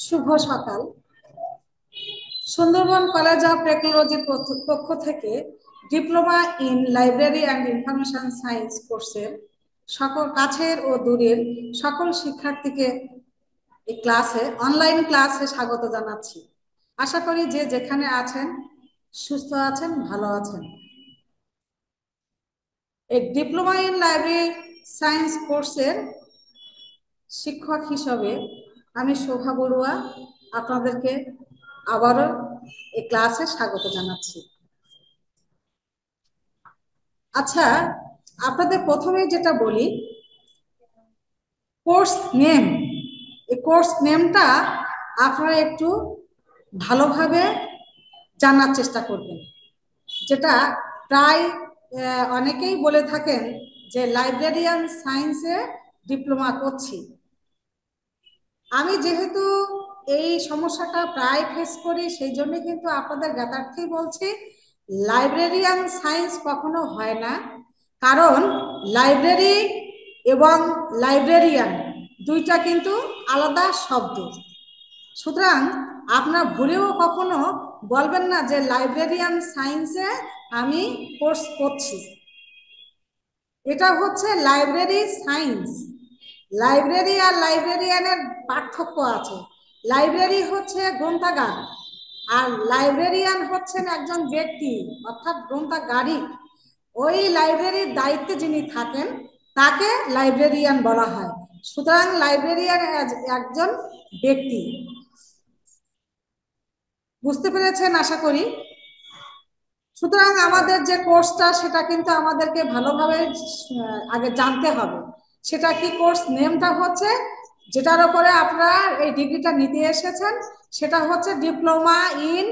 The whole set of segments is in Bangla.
শুভ সকাল। সুন্দরবন কলেজ অফ টেকনোলজির পক্ষ থেকে diploma in library and information science কোর্সের সকল কাছের ও দূরের সকল শিক্ষার্থীকে এই ক্লাসে অনলাইন ক্লাসে স্বাগত জানাচ্ছি। আশা করি যে যেখানে আছেন সুস্থ আছেন, ভালো আছেন। এই ডিপ্লোমা ইন লাইব্রেরি সায়েন্স কোর্সের শিক্ষক হিসেবে আমি শোভা বড়ুয়া আপনাদেরকে আবারও এই ক্লাসে স্বাগত জানাচ্ছি। আচ্ছা, আপনাদের প্রথমে যেটা বলি, কোর্স নেম। এই কোর্স নেমটা আপনারা একটু ভালোভাবে জানার চেষ্টা করবেন। যেটা প্রায় অনেকেই বলে থাকেন যে লাইব্রেরিয়ান সায়েন্সে ডিপ্লোমা করছি। আমি যেহেতু এই সমস্যাটা প্রায় ফেস করি, সেই জন্য কিন্তু আপনাদের জ্ঞাতার্থেই বলছি, লাইব্রেরিয়ান সায়েন্স কখনো হয় না। কারণ লাইব্রেরি এবং লাইব্রেরিয়ান দুইটা কিন্তু আলাদা শব্দ। সুতরাং আপনার ভুলেও কখনো বলবেন না যে লাইব্রেরিয়ান সায়েন্সে আমি কোর্স করছি। এটা হচ্ছে লাইব্রেরি সায়েন্স। লাইব্রেরি আর লাইব্রেরিয়ানের পার্থক্য আছে। লাইব্রেরি হচ্ছে গ্রন্থাগার, আর লাইব্রেরিয়ান হচ্ছেন একজন ব্যক্তি, অর্থাৎ গ্রন্থাগারিক। ওই লাইব্রেরির দায়িত্বে যিনি থাকেন তাকে লাইব্রেরিয়ান বলা হয়। সুতরাং লাইব্রেরিয়ান একজন ব্যক্তি। বুঝতে পেরেছেন আশা করি। সুতরাং আমাদের যে কোর্সটা সেটা কিন্তু আমাদেরকে ভালোভাবে আগে জানতে হবে। সেটা কি কোর্স নেমটা হচ্ছে, যেটার উপরে আপনারা এই ডিগ্রিটা নিতে এসেছেন, সেটা হচ্ছে diploma in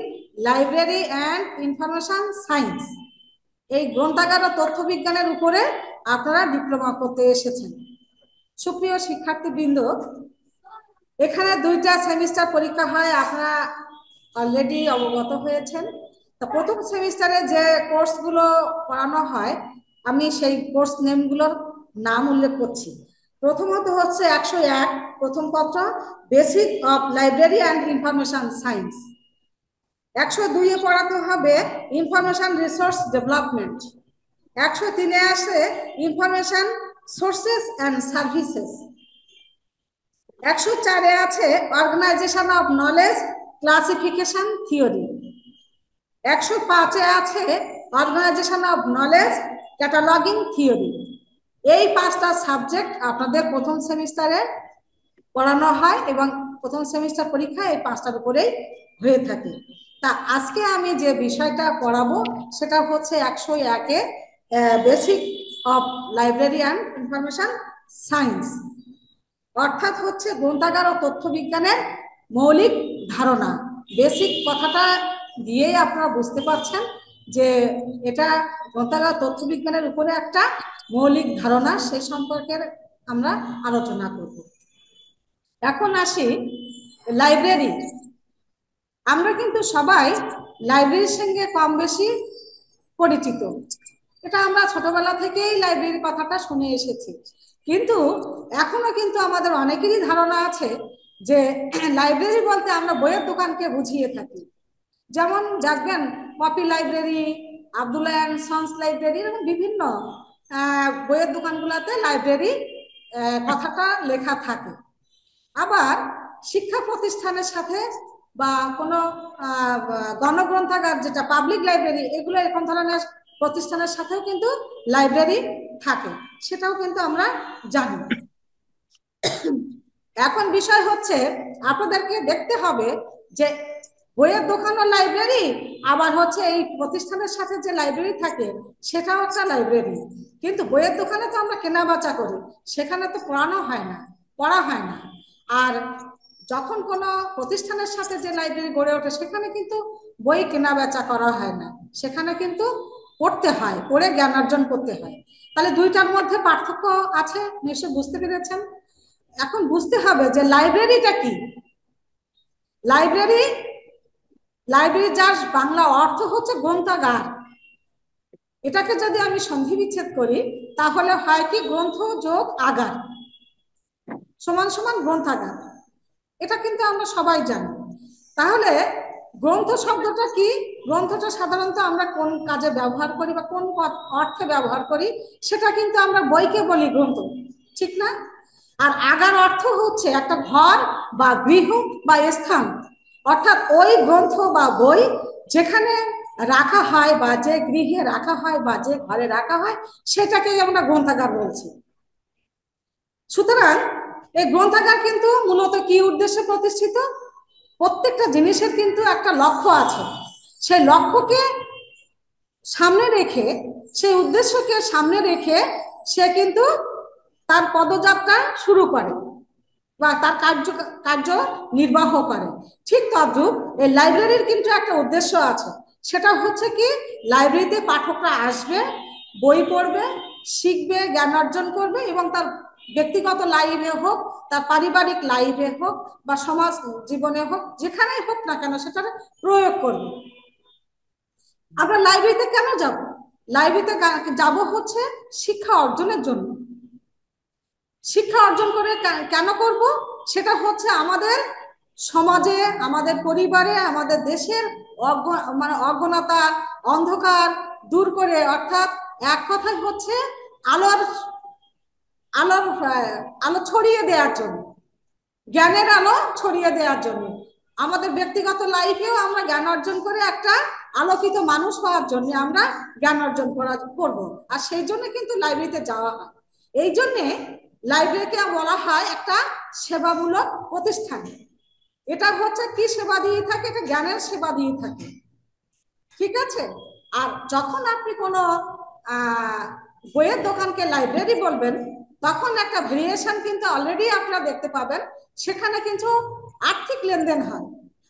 library and information science. এই গ্রন্থাগার ও তথ্য বিজ্ঞানের উপরে আপনারা ডিপ্লোমা করতে এসেছেন। সুপ্রিয় শিক্ষার্থীবৃন্দ, এখানে 2টা সেমিস্টার পরীক্ষা হয়, আপনারা অলরেডি অবগত হয়েছেন। তো প্রথম সেমিস্টারে যে কোর্সগুলো পড়ানো হয়, আমি সেই কোর্স নেমগুলোর নাম উল্লেখ করছি। প্রথমত হচ্ছে 101 প্রথম পত্র, basic of library and information science. 102-এ পড়াতে হবে ইনফরমেশন রিসোর্স ডেভেলপমেন্ট। 103-এ আসে ইনফরমেশন সোর্সেস অ্যান্ড সার্ভিসেস। 104-এ আছে organization of knowledge classification theory. 105-এ আছে organization of knowledge cataloguing theory. এই 5টা সাবজেক্ট আপনাদের প্রথম সেমিস্টারে পড়ানো হয় এবং প্রথম সেমিস্টার পরীক্ষা এই 5টার উপরেই হয়ে থাকে। তা আজকে আমি যে বিষয়টা পড়াবো সেটা হচ্ছে 101-এ basic of library and information science, অর্থাৎ হচ্ছে গ্রন্থাগার ও তথ্য বিজ্ঞানের মৌলিক ধারণা। বেসিক কথাটা দিয়েই আপনারা বুঝতে পারছেন যে এটা গ্রন্থাগার তথ্য বিজ্ঞানের উপরে একটা মৌলিক ধারণা, সেই সম্পর্কে আমরা আলোচনা করব। এখন আসি লাইব্রেরি। আমরা কিন্তু সবাই লাইব্রেরির সঙ্গে কম বেশি পরিচিত। এটা আমরা ছোটবেলা থেকেই লাইব্রেরির কথাটা শুনে এসেছি। কিন্তু এখনো কিন্তু আমাদের অনেকেরই ধারণা আছে যে লাইব্রেরি বলতে আমরা বইয়ের দোকানকে বুঝিয়ে থাকি। যেমন দেখবেন copy library, Abdullah and sons library, এরকম বিভিন্ন বইয়ের দোকানগুলোতে লাইব্রেরি কথাটা লেখা থাকে। আবার শিক্ষা প্রতিষ্ঠানের সাথে বা কোনো গণগ্রন্থাগার, যেটা পাবলিক লাইব্রেরি, এগুলো এরকম ধরনের প্রতিষ্ঠানের সাথেও কিন্তু লাইব্রেরি থাকে, সেটাও কিন্তু আমরা জানি। এখন বিষয় হচ্ছে আপনাদেরকে দেখতে হবে যে বইয়ের দোকান ও লাইব্রেরি, আবার হচ্ছে এই প্রতিষ্ঠানের সাথে যে লাইব্রেরি থাকে সেটাও একটা লাইব্রেরি। কিন্তু বইয়ের দোকানে তো আমরা কেনা বেচা করি, সেখানে তো পড়ানো হয় না, পড়া হয় না। আর যখন কোনো প্রতিষ্ঠানের সাথে যে লাইব্রেরি গড়ে ওঠে সেখানে কিন্তু বই কেনা বেচা করা হয় না, সেখানে কিন্তু পড়তে হয়, পড়ে জ্ঞান অর্জন করতে হয়। তাহলে দুইটার মধ্যে পার্থক্য আছে, নিশ্চয় বুঝতে পেরেছেন। এখন বুঝতে হবে যে লাইব্রেরিটা কি। লাইব্রেরি যার বাংলা অর্থ হচ্ছে গ্রন্থাগার। এটাকে যদি আমি সন্ধি বিচ্ছেদ করি তাহলে হয় কি গ্রন্থ যোগ আগার সমান সমান গ্রন্থাগার। এটা কিন্তু আমরা সবাই জানি। তাহলে গ্রন্থ শব্দটা কি? গ্রন্থটা সাধারণত আমরা কোন কাজে ব্যবহার করি বা কোন অর্থে ব্যবহার করি সেটা কিন্তু আমরা বইকে বলি গ্রন্থ, ঠিক না? আর আগার অর্থ হচ্ছে একটা ঘর বা গৃহ বা স্থান, অর্থাৎ ওই গ্রন্থ বা বই যেখানে রাখা হয় বা যে গৃহে রাখা হয় বা যে ঘরে রাখা হয় সেটাকেই আমরা গ্রন্থাগার বলছি। সুতরাং এই গ্রন্থাগার কিন্তু মূলত কি উদ্দেশ্যে প্রতিষ্ঠিত? প্রত্যেকটা জিনিসের কিন্তু একটা লক্ষ্য আছে, সেই লক্ষ্যকে সামনে রেখে, সেই উদ্দেশ্যকে সামনে রেখে সে কিন্তু তার পদযাত্রা শুরু করে বা তার কার্য নির্বাহ করে। ঠিক তদ্রূপ এই লাইব্রেরির কিন্তু একটা উদ্দেশ্য আছে, সেটা হচ্ছে কি লাইব্রেরিতে পাঠকরা আসবে, বই পড়বে, শিখবে, জ্ঞান অর্জন করবে এবং তার ব্যক্তিগত লাইফে হোক, তার পারিবারিক লাইফে হোক বা সমাজ জীবনে হোক, যেখানেই হোক না কেন সেটা প্রয়োগ করবে। আমরা লাইব্রেরিতে কেন যাব? লাইব্রেরিতে যাব হচ্ছে শিক্ষা অর্জনের জন্য। শিক্ষা অর্জন করে কেন করব? সেটা হচ্ছে আমাদের সমাজে, আমাদের পরিবারে, আমাদের দেশের মানে অজ্ঞতা, অন্ধকার দূর করে, অর্থাৎ এক কথায় হচ্ছে আলোর আলোর আলো ছড়িয়ে দেওয়ার জন্য, জ্ঞানের আলো ছড়িয়ে দেওয়ার জন্য, আমাদের ব্যক্তিগত লাইফেও আমরা জ্ঞান অর্জন করে একটা আলোকিত মানুষ হওয়ার জন্য আমরা জ্ঞান অর্জন করব। আর সেই জন্য কিন্তু লাইব্রেরিতে যাওয়া হয়। এই জন্যে লাইব্রেরিকে বলা হয় একটা সেবামূলক প্রতিষ্ঠান। এটা হচ্ছে কি সেবা দিয়ে থাকে? এটা জ্ঞানের সেবা দিয়ে থাকে, ঠিক আছে? আর যখন আপনি কোনো বইয়ের দোকানকে লাইব্রেরি বলবেন তখন একটা ভেরিয়েশন কিন্তু অলরেডি আপনারা দেখতে পাবেন, সেখানে কিন্তু আর্থিক লেনদেন হয়।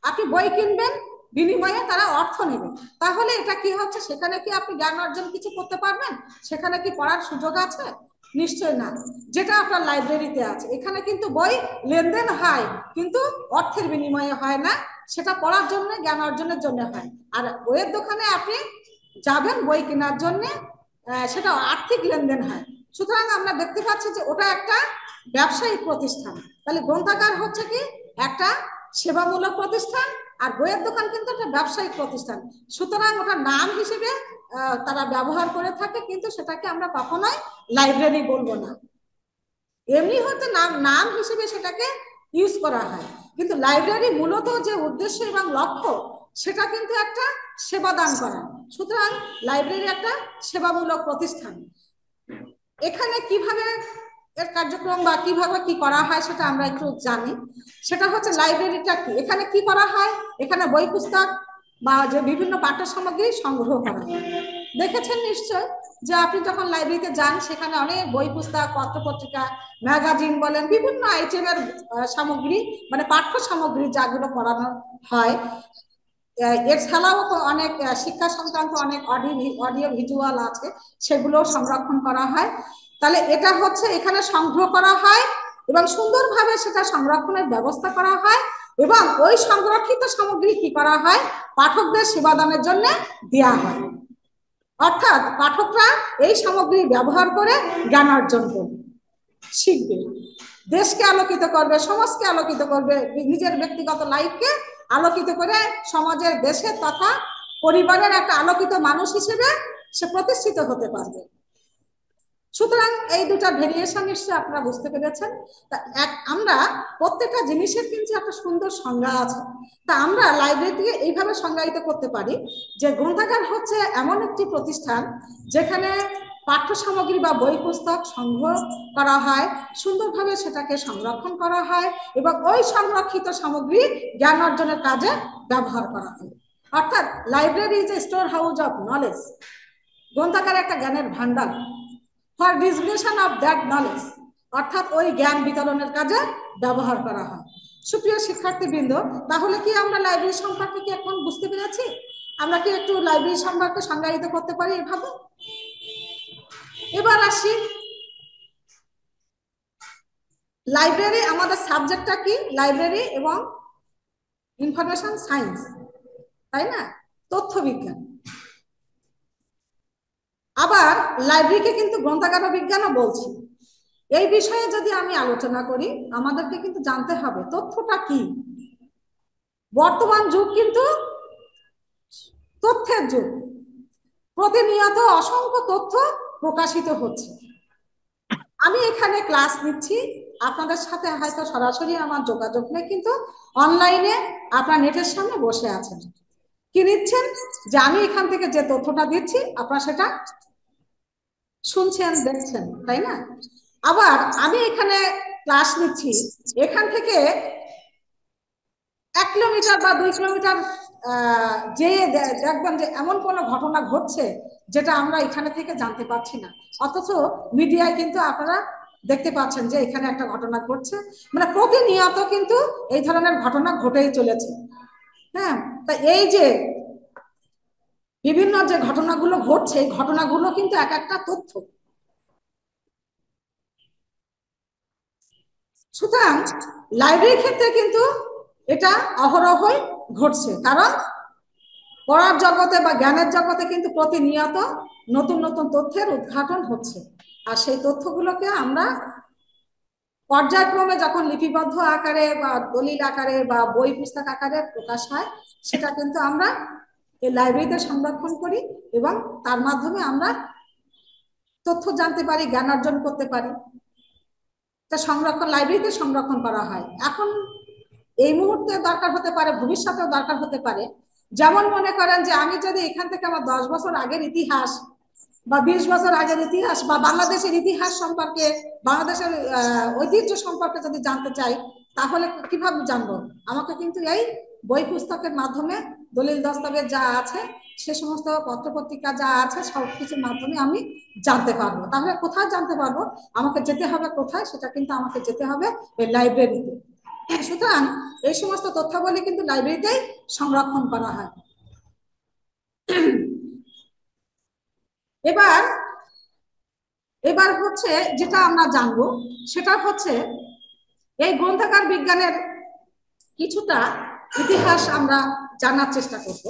আপনি বই কিনবেন, বিনিময়ে তারা অর্থ নেবে। তাহলে এটা কি হচ্ছে? সেখানে কি আপনি জ্ঞান অর্জন কিছু করতে পারবেন? সেখানে কি পড়ার সুযোগ আছে? নিশ্চয় না। যেটা আপনার লাইব্রেরিতে আছে, এখানে কিন্তু বই লেনদেন হয় কিন্তু অর্থের বিনিময়ে হয় না, সেটা পড়ার জন্য, জ্ঞান অর্জনের জন্য হয়। আর বইয়ের দোকানে আপনি যাবেন বই কেনার জন্য, সেটা আর্থিক লেনদেন হয়। সুতরাং আমরা দেখতে পাচ্ছি যে ওটা একটা ব্যবসায়িক প্রতিষ্ঠান। তাহলে গ্রন্থাগার হচ্ছে কি একটা সেবামূলক প্রতিষ্ঠান, আর বইয়ের দোকান কিন্তু একটা ব্যবসায়িক প্রতিষ্ঠান। সুতরাং ওটার নাম হিসেবে তারা ব্যবহার করে থাকে, কিন্তু সেটাকে আমরা কখনোই লাইব্রেরি বলবো না। এমনি হতে নাম নাম হিসেবে সেটাকে ইউজ করা হয়, কিন্তু লাইব্রেরি মূলত যে উদ্দেশ্য এবং লক্ষ্য সেটা কিন্তু একটা সেবা দান করা। সুতরাং লাইব্রেরি একটা সেবামূলক প্রতিষ্ঠান। এখানে কিভাবে এর কার্যক্রম বা কিভাবে কি করা হয় সেটা আমরা একটু জানি। সেটা হচ্ছে লাইব্রেরিটা কি, এখানে কি করা হয়? এখানে বই পুস্তক বা যে বিভিন্ন পাঠ্য সামগ্রী সংগ্রহ করা হয়। দেখেছেন নিশ্চয় যে আপনি যখন লাইব্রেরিতে যান সেখানে অনেক বই পুস্তক, পত্রপত্রিকা, ম্যাগাজিন বলেন, বিভিন্ন আইটেমের সামগ্রী, মানে পাঠ্য সামগ্রী যাগুলো পড়ানো হয়, এছাড়াও অনেক শিক্ষা সংক্রান্ত অনেক অডিও ভিজুয়াল আছে, সেগুলো সংরক্ষণ করা হয়। তাহলে এটা হচ্ছে এখানে সংগ্রহ করা হয় এবং সুন্দরভাবে সেটা সংরক্ষণের ব্যবস্থা করা হয়, এবং ওই সংরক্ষিত সামগ্রী কি করা হয়? পাঠকদের সেবাদানের জন্য দেওয়া হয়। অর্থাৎ পাঠকরা এই সামগ্রী ব্যবহার করে জ্ঞান অর্জন করবে, শিখবে, দেশকে আলোকিত করবে, সমাজকে আলোকিত করবে, নিজের ব্যক্তিগত লাইফকে আলোকিত করে সমাজের, দেশের তথা পরিবারের একটা আলোকিত মানুষ হিসেবে সে প্রতিষ্ঠিত হতে পারবে। সুতরাং এই দুটা ভেরিয়েশন নিশ্চয়ই আপনারা বুঝতে পেরেছেন। তা আমরা প্রত্যেকটা জিনিসের কিন্তু একটা সুন্দর সংজ্ঞা আছে। তা আমরা লাইব্রেরিকে এইভাবে সংজ্ঞায়িত করতে পারি যে গ্রন্থাগার হচ্ছে এমন একটি প্রতিষ্ঠান যেখানে পাঠ্য সামগ্রী বা বই পুস্তক সংগ্রহ করা হয়, সুন্দরভাবে সেটাকে সংরক্ষণ করা হয় এবং ওই সংরক্ষিত সামগ্রী জ্ঞান অর্জনের কাজে ব্যবহার করা হয়। অর্থাৎ library is a store house of knowledge. গ্রন্থাগার একটা জ্ঞানের ভান্ডার, ফর ডিসগ্রেশন অফ দ্যাট নলেজ, অর্থাৎ ওই জ্ঞান বিতরণের কাজে ব্যবহার করা হয়। সুপ্রিয় শিক্ষার্থীবৃন্দ, তাহলে কি আমরা লাইব্রেরি সম্পর্কে কি এখন বুঝতে পেরেছি? আমরা কি একটু লাইব্রেরি সম্পর্কে সংজ্ঞায়িত করতে পারি এভাবে? এবার আসি, লাইব্রেরি আমাদের সাবজেক্টটা কি? লাইব্রেরি এবং ইনফরমেশন সায়েন্স, তাই না? তথ্য বিজ্ঞান। আবার লাইব্রেরিকে কিন্তু গ্রন্থাগার বিজ্ঞানও বলছি। এই বিষয়ে যদি আমি আলোচনা করি, আমাদেরকে কিন্তু জানতে হবে তথ্যটা কি। বর্তমান যুগ কিন্তু তথ্যের যুগ, প্রতিনিয়ত অসংখ্য তথ্য প্রকাশিত হচ্ছে। আমি এখানে ক্লাস নিচ্ছি, আপনাদের সাথে হয়তো সরাসরি আমার যোগাযোগ নেই, কিন্তু অনলাইনে আপনার নেটের সামনে বসে আছেন। কি নিচ্ছেন? যে আমি এখান থেকে যে তথ্যটা দিচ্ছি আপনারা সেটা শুনছেন, দেখছেন, তাই না? আবার আমি এখানে ক্লাস নিচ্ছি, এখান থেকে 1 কিলোমিটার বা 2 কিলোমিটার যেয়ে দেখবেন যে এমন কোনো ঘটনা ঘটছে যেটা আমরা এখানে থেকে জানতে পারছি না, অথচ মিডিয়ায় কিন্তু আপনারা দেখতে পাচ্ছেন যে এখানে একটা ঘটনা ঘটছে। মানে প্রতিনিয়ত কিন্তু এই ধরনের ঘটনা ঘটেই চলেছে। হ্যাঁ, তা এই যে বিভিন্ন যে ঘটনাগুলো ঘটছে, ঘটনাগুলো কিন্তু এক একটা তথ্য। সুতরাং লাইব্রেরির ক্ষেত্রে কিন্তু এটা অহরহই ঘটছে, কারণ পড়ার জগতে বা জ্ঞানের জগতে কিন্তু প্রতিনিয়ত নতুন নতুন তথ্যের উদ্ঘাটন হচ্ছে। আর সেই তথ্যগুলোকে আমরা পর্যায়ক্রমে যখন লিপিবদ্ধ আকারে বা দলিল আকারে বা বই পুস্তক আকারে প্রকাশ হয়, সেটা কিন্তু আমরা এই লাইব্রেরিতে সংরক্ষণ করি এবং তার মাধ্যমে আমরা তথ্য জানতে পারি, জ্ঞান অর্জন করতে পারি। তা সংরক্ষণ লাইব্রেরিতে সংরক্ষণ করা হয়। এখন এই মুহূর্তে দরকার হতে পারে, ভবিষ্যতেও দরকার হতে পারে। যেমন মনে করেন যে আমি যদি এখান থেকে আমার 10 বছর আগের ইতিহাস বা 20 বছর আগের ইতিহাস বা বাংলাদেশের ইতিহাস সম্পর্কে, বাংলাদেশের ঐতিহ্য সম্পর্কে যদি জানতে চাই, তাহলে কিভাবে জানবো? আমাকে কিন্তু এই বই পুস্তকের মাধ্যমে দলিল দস্তাবেজ যা আছে, সে সমস্ত পত্রপত্রিকা যা আছে, সবকিছুর মাধ্যমে আমি জানতে পারবো। তাহলে কোথায় জানতে পারবো? আমাকে যেতে হবে কোথায়? সেটা কিন্তু আমাকে যেতে হবে এই লাইব্রেরিতে। সুতরাং এই সমস্ত তথ্যাবলী কিন্তু লাইব্রেরিতেই সংরক্ষণ করা হয়। এবার এবার হচ্ছে যেটা আমরা জানবো, সেটা হচ্ছে এই গ্রন্থাগার বিজ্ঞানের কিছুটা ইতিহাস আমরা জানার চেষ্টা করব।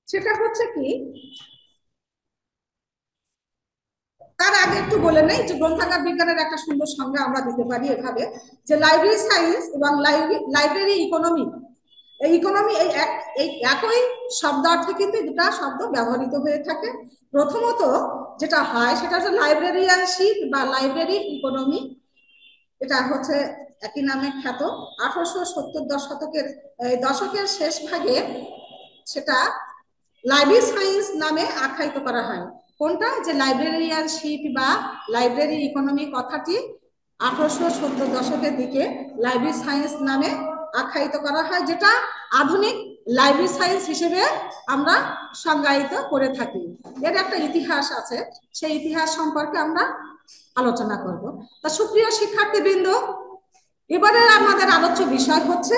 সেটা হচ্ছে কি, তার আগে একটু বলে নেই যে গ্রন্থাগার বিজ্ঞানের একটা সুন্দর সংজ্ঞা আমরা দিতে পারি এভাবে, যে লাইব্রেরি সায়েন্স এবং লাইব্রেরি ইকোনমি। এই ইকোনমি এই একই শব্দার্থে কিন্তু দুটা শব্দ ব্যবহৃত হয়ে থাকে। প্রথমত যেটা হয় সেটা হচ্ছে লাইব্রেরিয়ানশিপ বা লাইব্রেরি ইকোনমি। এটা হচ্ছে একই নামে খ্যাত। 1870 দশকের শেষ ভাগে সেটা লাইব্রেরি সায়েন্স নামে আখ্যায়িত করা হয়। কোনটা? যে লাইব্রেরিয়ানশিপ বা লাইব্রেরি ইকোনমি কথাটি 1870 দশকের দিকে লাইব্রেরি সায়েন্স নামে আখ্যায়িত করা হয়, যেটা আধুনিক লাইব্রেরি সায়েন্স হিসেবে আমরা সংজ্ঞায়িত করে থাকি। এর একটা ইতিহাস আছে, সেই ইতিহাস সম্পর্কে আমরা আলোচনা করব। তা সুপ্রিয় শিক্ষার্থীবৃন্দ, এবারে আমাদের আলোচ্য বিষয় হচ্ছে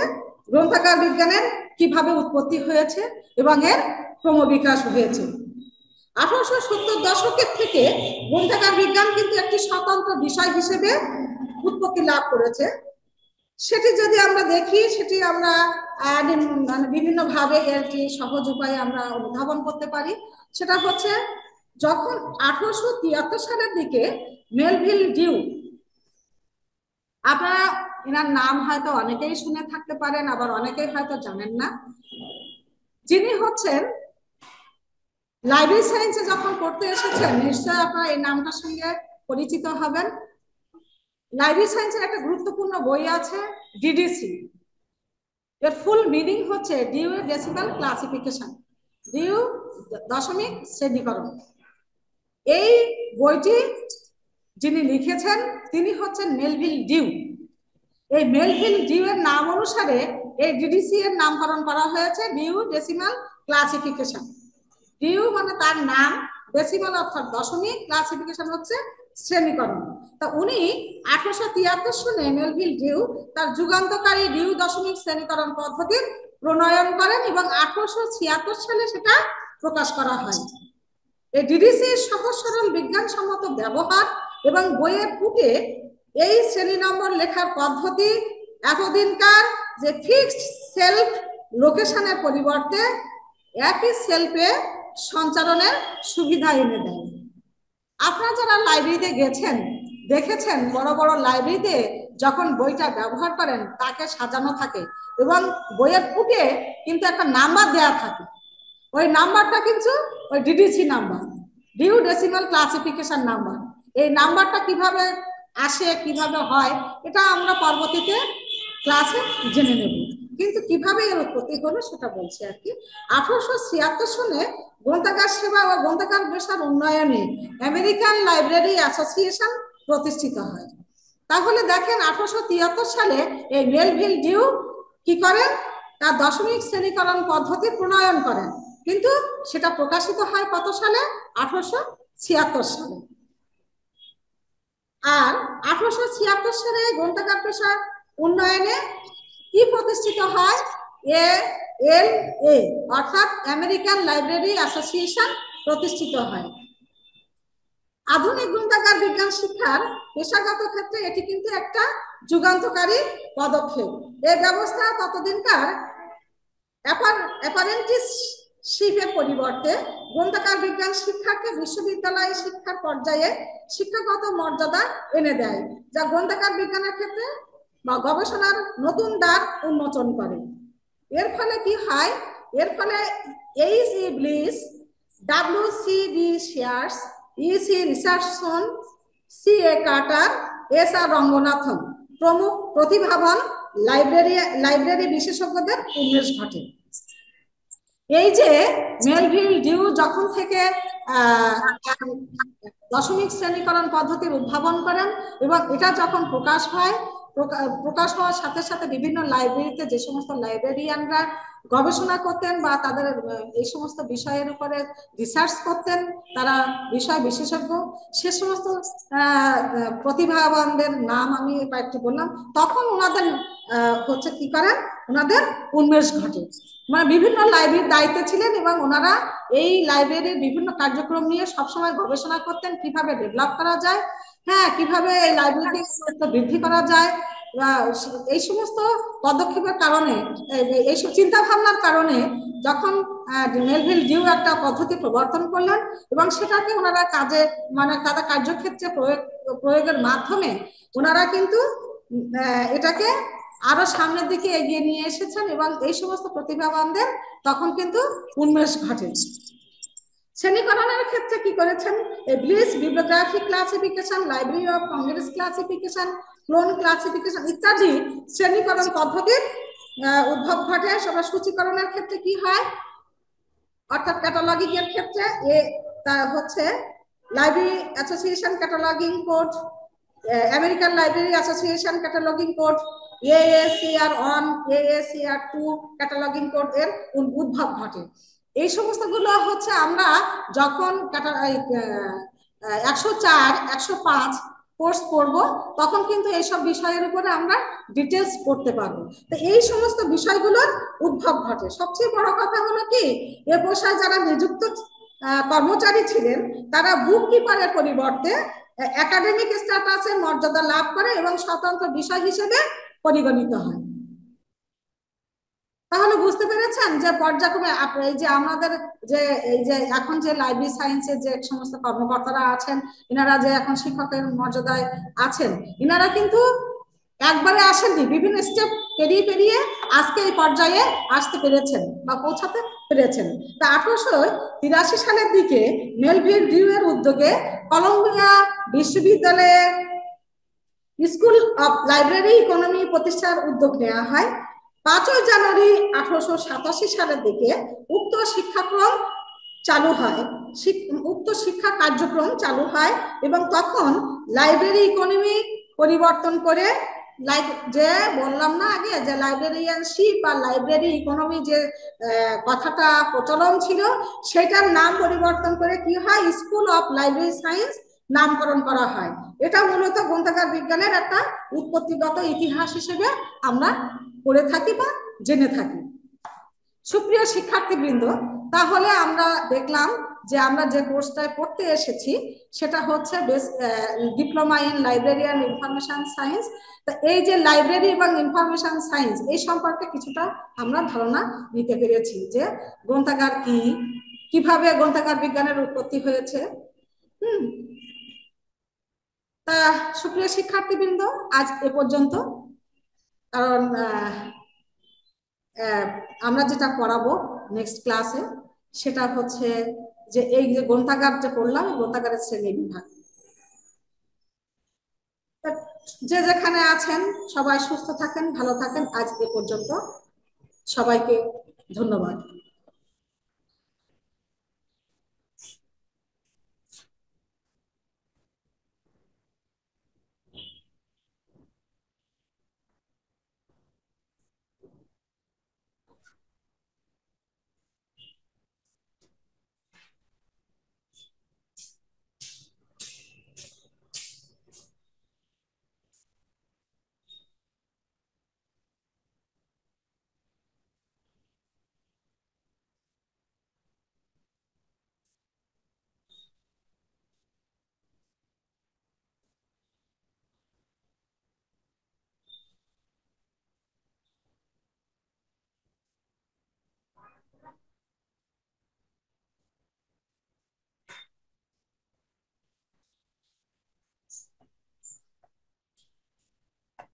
গ্রন্থাগার বিজ্ঞানের কিভাবে উৎপত্তি হয়েছে এবং এর ক্রমবিকাশ হয়েছে। 1870 দশকের থেকে গ্রন্থাগার বিজ্ঞান কিন্তু একটি স্বতন্ত্র বিষয় হিসেবে উৎপত্তি লাভ করেছে। সেটি যদি আমরা দেখি, সেটি আমরা মানে বিভিন্ন ভাবে একটি সহজ উপায়ে আমরা অনুধাবন করতে পারি। সেটা হচ্ছে যখন 1873 সালের দিকে মেলভিল ডিউ, আপনারা এনার নাম হয়তো অনেকেই শুনে থাকতে পারেন, আবার অনেকেই হয়তো জানেন না, যিনি হচ্ছেন লাইব্রেরি সায়েন্সে যখন পড়তে এসেছেন, নিশ্চয়ই আপনারা এই নামটার সঙ্গে পরিচিত হবেন। লাইব্রেরি সায়েন্সের একটা গুরুত্বপূর্ণ বই আছে, ডিডিসি। এর ফুল মিনিং হচ্ছে ডিউ ডেসিমাল ক্লাসিফিকেশন, ডিউ দশমিক শ্রেণীকরণ। এই বইটি যিনি লিখেছেন তিনি হচ্ছেন মেলভিল ডিউ। এই মেলভিল ডিউ এর নাম অনুসারে এই ডিডিসি এর নামকরণ করা হয়েছে ডিউ ডেসিমাল ক্লাসিফিকেশন। ডিউ মানে তার নাম, ডেসিমাল অর্থাৎ দশমিক, ক্লাসিফিকেশন হচ্ছে শ্রেণীকরণ। তা উনি 1873 সালে মেলভিল ডিউ তার যুগান্তকারী ডিউ দশমিক শ্রেণীকরণ পদ্ধতির প্রণয়ন করেন এবং 1876 সালে সেটা প্রকাশ করা হয়। এই ডিডিসির সহজ সরল বিজ্ঞানসম্মত ব্যবহার এবং বইয়ের পুটে এই শ্রেণী নম্বর লেখার পদ্ধতি এতদিনকার যে ফিক্সড সেলফ লোকেশনের পরিবর্তে একই সেলফে সঞ্চালনের সুবিধা এনে দেয়। আপনারা যারা লাইব্রেরিতে গেছেন দেখেছেন, বড় বড় লাইব্রেরিতে যখন বইটা ব্যবহার করেন তাকে সাজানো থাকে এবং বইয়ের পুটে কিন্তু একটা নাম্বার দেওয়া থাকে। ওই নাম্বারটা কিন্তু ওই DDC number, Dewey decimal classification number. এই নাম্বারটা কিভাবে আসে, কিভাবে হয়, এটা আমরা পরবর্তীতে ক্লাসে জেনে নেব। কিন্তু কিভাবে এর উৎপত্তি হলো সেটা বলছি আর কি। 1876 সালে গ্রন্থাগার সেবা ও গ্রন্থাগার পেশার উন্নয়নে আমেরিকান লাইব্রেরি অ্যাসোসিয়েশন প্রতিষ্ঠিত হয়। তাহলে দেখেন 1873 সালে এই মেলভিল ডিউ কি করেন, তার দশমিক শ্রেণীকরণ পদ্ধতি প্রণয়ন করেন, কিন্তু সেটা প্রকাশিত হয় কত সালে? 1876 সালে। আর 1876 সালে গ্রন্থাগার পেশার উন্নয়নে কি প্রতিষ্ঠিত হয়? ALA অর্থাৎ আমেরিকান লাইব্রেরি অ্যাসোসিয়েশন প্রতিষ্ঠিত হয়। আধুনিক গ্রন্থাগার বিজ্ঞান শিক্ষার পেশাগত ক্ষেত্রে এটি কিন্তু একটা যুগান্তকারী পদক্ষেপ। এই ব্যবস্থা ততদিনকার অ্যাপারেন্টিসশিপের পরিবর্তে গ্রন্থাগার বিজ্ঞান শিক্ষাকে বিশ্ববিদ্যালয় শিক্ষার পর্যায়ে শিক্ষাগত মর্যাদা এনে দেয়, যা গ্রন্থাগার বিজ্ঞানের ক্ষেত্রে বা গবেষণার নতুন দ্বার উন্মোচন করে। এর ফলে কি হয়? এর ফলে H E. Bliss, W.C.D. Sayers, E.C. Richardson, C.A. Carter, S.R. Ranganathan প্রমুখ প্রতিভাবান লাইব্রেরি বিশেষজ্ঞদের উন্মেষ ঘটে। এই যে মেলভিল ডিউ যখন থেকে দশমিক শ্রেণীকরণ পদ্ধতির উদ্ভাবন করেন এবং এটা যখন প্রকাশ হওয়ার সাথে সাথে বিভিন্ন লাইব্রেরিতে যে সমস্ত লাইব্রেরিয়ানরা গবেষণা করতেন বা তাদের এই সমস্ত বিষয়ের উপরে রিসার্চ করতেন, তারা বিষয় বিশেষজ্ঞ, সে সমস্ত প্রতিভাবানদের নাম আমি একটু বললাম, তখন ওনাদের হচ্ছে কি করেন, ওনাদের উন্মেষ ঘটে। মানে বিভিন্ন লাইব্রেরির দায়িত্বে ছিলেন এবং ওনারা এই লাইব্রেরির বিভিন্ন কার্যক্রম নিয়ে সবসময় গবেষণা করতেন, কিভাবে ডেভেলপ করা যায়, হ্যাঁ, কিভাবে এই লাইব্রেরিকে বৃদ্ধি করা যায়। এই সমস্ত পদক্ষেপের কারণে, এইসব চিন্তা ভাবনার কারণে যখন মেলভিল ডিউ একটা পদ্ধতি প্রবর্তন করলেন এবং সেটাকে ওনারা কাজে মানে তাদের কার্যক্ষেত্রে প্রয়োগের মাধ্যমে ওনারা কিন্তু এটাকে আরো সামনের দিকে এগিয়ে নিয়ে এসেছেন এবং এই সমস্ত প্রতিভাবানদের তখন কিন্তু উন্মেষ ঘটে। শ্রেণীকরণের ক্ষেত্রে কি করেছেন? Bliss bibliographic classification, library of Congress classification, colon classification ইত্যাদি শ্রেণীকরণ পদ্ধতির উদ্ভব ঘটে। সবার সূচীকরণের ক্ষেত্রে কি হয়, অর্থাৎ ক্যাটালগিং এর ক্ষেত্রে তা হচ্ছে library association cataloguing code, American library association cataloguing code, AACR1, AACR2 cataloguing code এর উদ্ভব ঘটে। এই সমস্তগুলো হচ্ছে আমরা যখন 104, 105 কোর্স পড়বো তখন কিন্তু এইসব বিষয়ের উপরে আমরা ডিটেলস পড়তে পারবো। তো এই সমস্ত বিষয়গুলোর উদ্ভব ঘটে। সবচেয়ে বড় কথা হলো কি, এ পেশায় যারা নিযুক্ত কর্মচারী ছিলেন তারা বুক কিপারের পরিবর্তে একাডেমিক স্ট্যাটাসের মর্যাদা লাভ করে এবং স্বতন্ত্র বিষয় হিসেবে পরিগণিত হয়। তাহলে বুঝতে পেরেছেন যে পর্যায়ক্রমে এই যে আমাদের যে এই যে এখন যে লাইব্রেরি সায়েন্সের যে সমস্ত কর্মকর্তারা আছেন, এনারা যে এখন শিক্ষকের মর্যাদায় আছেন, এনারা কিন্তু একবারে আসেননি, বিভিন্ন স্টেপ পেরিয়ে পেরিয়ে আজকে এই পর্যায়ে আসতে পেরেছেন বা পৌঁছাতে পেরেছেন। তা 1883 সালের দিকে মেলভিল ডিউ এর উদ্যোগে কলম্বিয়া বিশ্ববিদ্যালয়ে স্কুল অফ লাইব্রেরি ইকোনমি প্রতিষ্ঠার উদ্যোগ নেওয়া হয়। 5 জানুয়ারি 1887 সালের দিকে উক্ত শিক্ষাক্রম চালু হয়, উক্ত শিক্ষা কার্যক্রম চালু হয় এবং তখন লাইব্রেরি ইকোনমি পরিবর্তন করে যে বললাম না আগে যে লাইব্রেরিয়ানশিপ বা লাইব্রেরি ইকোনমি যে কথাটা প্রচলন ছিল, সেটার নাম পরিবর্তন করে কি হয়, স্কুল অফ লাইব্রেরি সায়েন্স নামকরণ করা হয়। এটা মূলত গ্রন্থাগার বিজ্ঞানের একটা উৎপত্তিগত ইতিহাস হিসেবে আমরা পড়ে থাকি বা জেনে থাকি। সুপ্রিয় শিক্ষার্থীবৃন্দ, তাহলে আমরা দেখলাম যে আমরা যে কোর্সটায় পড়তে এসেছি সেটা হচ্ছে diploma in library and information science. তা এই যে লাইব্রেরি এবং ইনফরমেশন সায়েন্স এই সম্পর্কে কিছুটা আমরা ধারণা নিতে পেরেছি, যে গ্রন্থাগার কি, কিভাবে গ্রন্থাগার বিজ্ঞানের উৎপত্তি হয়েছে। হুম। তা সুপ্রিয় শিক্ষার্থীবৃন্দ, আজ এ পর্যন্ত। কারণ আমরা যেটা পড়াবো নেক্সট ক্লাসে সেটা হচ্ছে যে এই যে গ্রন্থাগার যে পড়লাম, গ্রন্থাগারের শ্রেণী বিভাগ। যে যেখানে আছেন সবাই সুস্থ থাকেন, ভালো থাকেন। আজ এ পর্যন্ত, সবাইকে ধন্যবাদ।